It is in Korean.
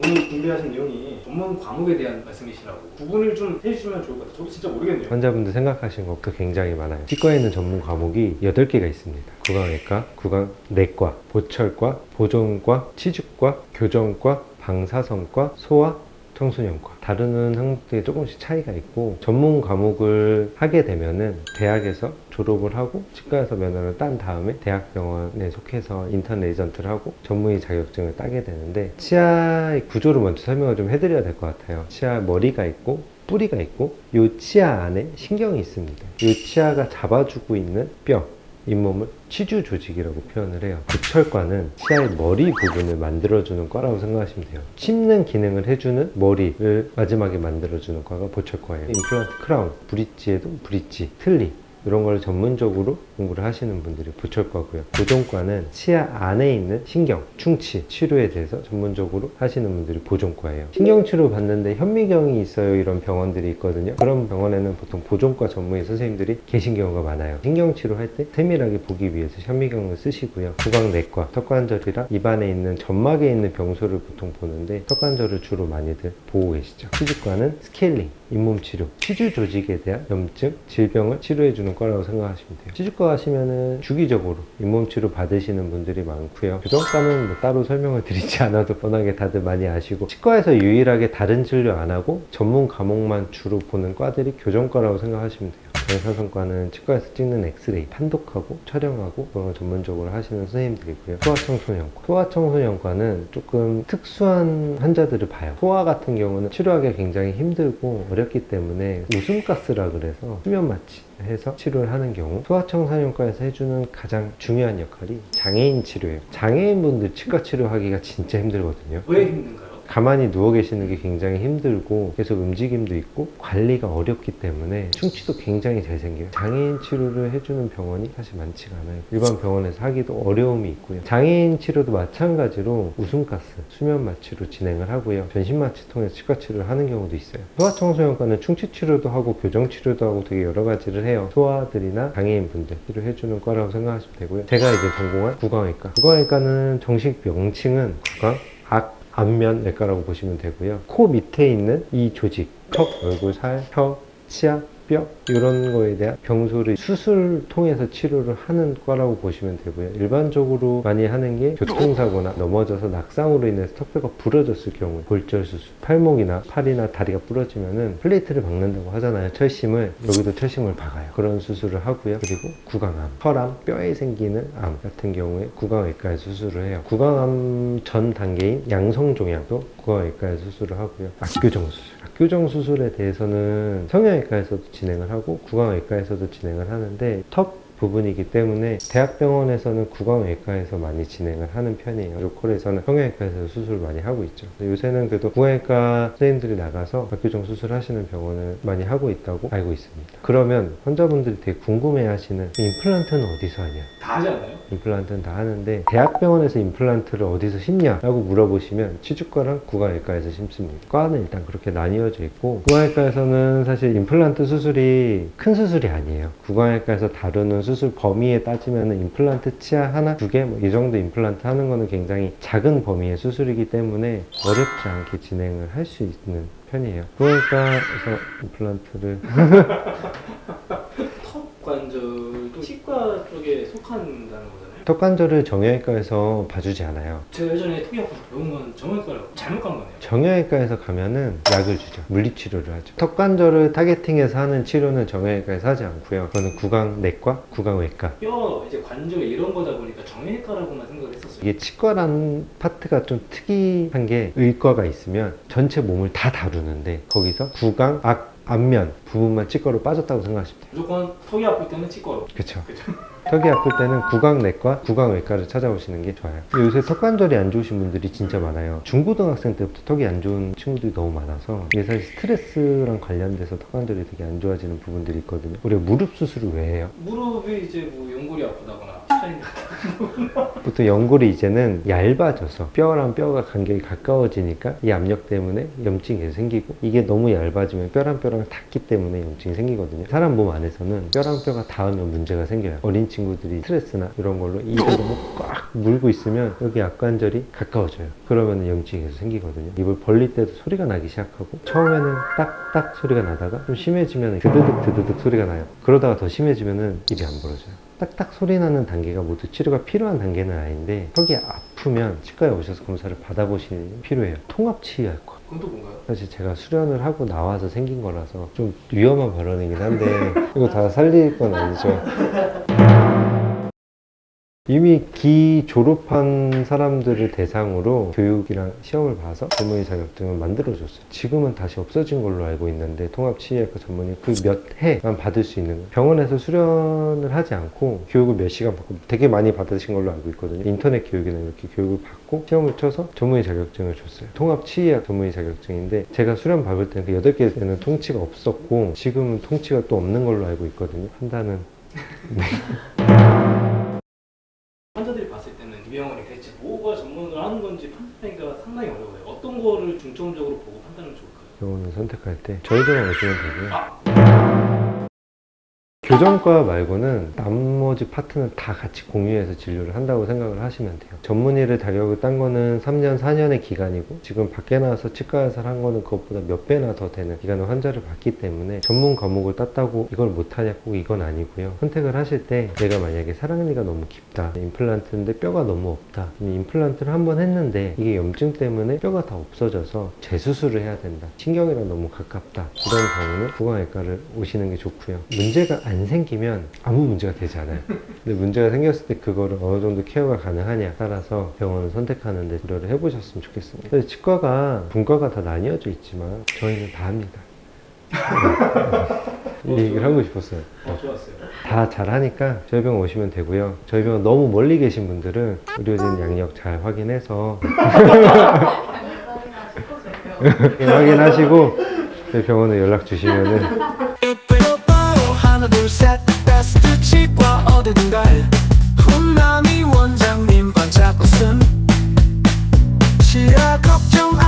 오늘 준비하신 내용이 전문 과목에 대한 말씀이시라고 구분을 좀 해주시면 좋을 것 같아요. 저도 진짜 모르겠네요. 환자분들 생각하시는 것도 굉장히 많아요. 치과에 있는 전문 과목이 8개가 있습니다. 구강외과, 구강내과, 보철과, 보존과, 치주과, 교정과, 방사선과, 소아, 청소년과. 다루는 항목들이 조금씩 차이가 있고, 전문 과목을 하게 되면은 대학에서 졸업을 하고 치과에서 면허를 딴 다음에 대학병원에 속해서 인턴 레지던트를 하고 전문의 자격증을 따게 되는데, 치아의 구조를 먼저 설명을 좀 해드려야 될 것 같아요. 치아 머리가 있고 뿌리가 있고, 이 치아 안에 신경이 있습니다. 이 치아가 잡아주고 있는 뼈, 잇몸을 치주 조직이라고 표현을 해요. 보철과는 치아의 머리 부분을 만들어주는 과라고 생각하시면 돼요. 씹는 기능을 해주는 머리를 마지막에 만들어주는 과가 보철과예요. 임플란트 크라운, 브릿지에도 브릿지, 틀니, 이런 걸 전문적으로 공부를 하시는 분들이 보철과고요. 보존과는 치아 안에 있는 신경, 충치, 치료에 대해서 전문적으로 하시는 분들이 보존과예요. 신경치료 받는데 현미경이 있어요, 이런 병원들이 있거든요. 그런 병원에는 보통 보존과 전문의 선생님들이 계신 경우가 많아요. 신경치료 할 때 세밀하게 보기 위해서 현미경을 쓰시고요. 구강내과, 턱관절이랑 입안에 있는 점막에 있는 병소를 보통 보는데 턱관절을 주로 많이들 보고 계시죠. 치주과는 스케일링, 잇몸 치료, 치주 조직에 대한 염증, 질병을 치료해주는 과라고 생각하시면 돼요. 치주과 하시면은 주기적으로 잇몸 치료 받으시는 분들이 많고요. 교정과는 뭐 따로 설명을 드리지 않아도 뻔하게 다들 많이 아시고, 치과에서 유일하게 다른 진료 안 하고 전문 과목만 주로 보는 과들이 교정과라고 생각하시면 돼요. 방사선과는 치과에서 찍는 엑스레이, 판독하고 촬영하고 그런 걸 전문적으로 하시는 선생님들이고요. 소아청소년과, 소아청소년과는 조금 특수한 환자들을 봐요. 소아 같은 경우는 치료하기가 굉장히 힘들고 어렵기 때문에 웃음가스라 그래서 수면 마취 해서 치료를 하는 경우, 소아청소년과에서 해주는 가장 중요한 역할이 장애인 치료예요. 장애인분들 치과 치료하기가 진짜 힘들거든요. 왜 힘든가요? 가만히 누워 계시는 게 굉장히 힘들고 계속 움직임도 있고 관리가 어렵기 때문에 충치도 굉장히 잘 생겨요. 장애인 치료를 해주는 병원이 사실 많지가 않아요. 일반 병원에서 하기도 어려움이 있고요. 장애인 치료도 마찬가지로 웃음가스, 수면 마취로 진행을 하고요. 전신 마취 통해서 치과 치료를 하는 경우도 있어요. 소아청소년과는 충치 치료도 하고 교정 치료도 하고 되게 여러 가지를 해요. 소아들이나 장애인분들 치료해주는 과라고 생각하시면 되고요. 제가 이제 전공한 구강외과, 구강외과는 정식 명칭은 구강, 안면외과라고 보시면 되고요. 코 밑에 있는 이 조직, 턱, 얼굴, 살, 혀, 치아, 뼈, 이런 거에 대한 병소를 수술 통해서 치료를 하는 과라고 보시면 되고요. 일반적으로 많이 하는 게 교통사고나 넘어져서 낙상으로 인해서 턱뼈가 부러졌을 경우, 골절 수술, 팔목이나 팔이나 다리가 부러지면은 플레이트를 박는다고 하잖아요. 철심을, 여기도 철심을 박아요. 그런 수술을 하고요. 그리고 구강암, 혈암, 뼈에 생기는 암 같은 경우에 구강외과에서 수술을 해요. 구강암 전 단계인 양성종양도 구강외과에서 수술을 하고요. 악교정 수술, 악교정 수술에 대해서는 성형외과에서도 진행을 하고 구강외과에서도 진행을 하는데, 턱 부분이기 때문에 대학병원에서는 구강외과에서 많이 진행을 하는 편이에요. 로컬에서는 성형외과에서 수술을 많이 하고 있죠. 요새는 그래도 구강외과 선생님들이 나가서 박교정 수술하시는 병원을 많이 하고 있다고 알고 있습니다. 그러면 환자분들이 되게 궁금해 하시는, 임플란트는 어디서 하냐? 다 하지 않나요? 임플란트는 다 하는데 대학병원에서 임플란트를 어디서 심냐? 라고 물어보시면 치주과랑 구강외과에서 심습니다. 과는 일단 그렇게 나뉘어져 있고, 구강외과에서는 사실 임플란트 수술이 큰 수술이 아니에요. 구강외과에서 다루는 수술 범위에 따지면 임플란트 치아 하나, 두 개, 뭐 이 정도 임플란트 하는 거는 굉장히 작은 범위의 수술이기 때문에 어렵지 않게 진행을 할 수 있는 편이에요. 구강외과에서 임플란트를 턱 관절도 치과 쪽에 속한다는 거잖아요. 턱관절을 정형외과에서 봐주지 않아요. 제가 예전에 턱이 아파서 배운 건 정형외과라고 잘못 간 거네요. 정형외과에서 가면은 약을 주죠. 물리치료를 하죠. 턱관절을 타겟팅해서 하는 치료는 정형외과에서 하지 않고요. 그거는 구강내과, 구강외과. 뼈, 이제 관절 이런 거다 보니까 정형외과라고만 생각을 했었어요. 이게 치과라는 파트가 좀 특이한 게, 의과가 있으면 전체 몸을 다 다루는데 거기서 구강, 안면 부분만 치과로 빠졌다고 생각하시면 돼요. 무조건 턱이 아플 때는 치과로. 그쵸. 그쵸? 턱이 아플 때는 구강내과, 구강외과를 찾아오시는 게 좋아요. 요새 턱관절이 안 좋으신 분들이 진짜 많아요. 중고등학생 때부터 턱이 안 좋은 친구들이 너무 많아서, 이게 사실 스트레스랑 관련돼서 턱관절이 되게 안 좋아지는 부분들이 있거든요. 우리가 무릎 수술을 왜 해요? 무릎이 이제 뭐 연골이 아프다거나 보통 연골이 이제는 얇아져서 뼈랑 뼈가 간격이 가까워지니까 이 압력 때문에 염증이 계속 생기고, 이게 너무 얇아지면 뼈랑 뼈랑 닿기 때문에 염증이 생기거든요. 사람 몸 안에서는 뼈랑 뼈가 닿으면 문제가 생겨요. 어린 친구들이 스트레스나 이런 걸로 입을 너무 꽉 물고 있으면 여기 약관절이 가까워져요. 그러면 염증이 계속 생기거든요. 입을 벌릴 때도 소리가 나기 시작하고, 처음에는 딱딱 소리가 나다가 좀 심해지면 드드득 드드득 소리가 나요. 그러다가 더 심해지면은 입이 안 벌어져요. 딱딱 소리 나는 단계가 모두 치료가 필요한 단계는 아닌데, 턱이 아프면 치과에 오셔서 검사를 받아보시는 필요해요. 통합치의학과. 그건 또 뭔가요? 사실 제가 수련을 하고 나와서 생긴 거라서 좀 위험한 발언이긴 한데 이거 다 살릴 건 아니죠. 이미 기 졸업한 사람들을 대상으로 교육이랑 시험을 봐서 전문의 자격증을 만들어줬어요. 지금은 다시 없어진 걸로 알고 있는데, 통합치의학과 전문의 그 몇 해만 받을 수 있는 거예요. 병원에서 수련을 하지 않고 교육을 몇 시간 받고, 되게 많이 받으신 걸로 알고 있거든요. 인터넷 교육이나 이렇게 교육을 받고 시험을 쳐서 전문의 자격증을 줬어요. 통합치의학 전문의 자격증인데, 제가 수련 받을 때는 그 8개에는 통치가 없었고 지금은 통치가 또 없는 걸로 알고 있거든요. 판단은 환자들이 봤을 때는 이 병원이 대체 뭐가 전문을 하는 건지 판단하기가 상당히 어려워요. 어떤 거를 중점적으로 보고 판단하면 좋을까요? 병원을 선택할 때 저희들만 오시면 되고요. 교정과 말고는 나머지 파트는 다 같이 공유해서 진료를 한다고 생각을 하시면 돼요. 전문의를 자격을 딴 거는 3년, 4년의 기간이고, 지금 밖에 나와서 치과의사를 한 거는 그것보다 몇 배나 더 되는 기간을 환자를 봤기 때문에 전문 과목을 땄다고 이걸 못하냐, 꼭 이건 아니고요. 선택을 하실 때 내가 만약에 사랑니가 너무 깊다, 임플란트인데 뼈가 너무 없다, 임플란트를 한 번 했는데 이게 염증 때문에 뼈가 다 없어져서 재수술을 해야 된다, 신경이랑 너무 가깝다, 이런 경우는 구강외과를 오시는 게 좋고요. 문제가 안 생기면 아무 문제가 되지 않아요. 근데 문제가 생겼을 때 그거를 어느 정도 케어가 가능하냐 따라서 병원을 선택하는 데 고려를 해보셨으면 좋겠습니다. 근데 치과가 분과가 다 나뉘어져 있지만 저희는 다 합니다. 이 얘기를 하고 싶었어요. 좋았어요. 다 잘하니까 저희 병원 오시면 되고요. 저희 병원 너무 멀리 계신 분들은 의료진 양력 잘 확인해서 확인하시고 저희 병원에 연락 주시면은 하나 둘셋 베스트 치과 어디든가 훈남이 원장님 반짝 웃음 치아 걱정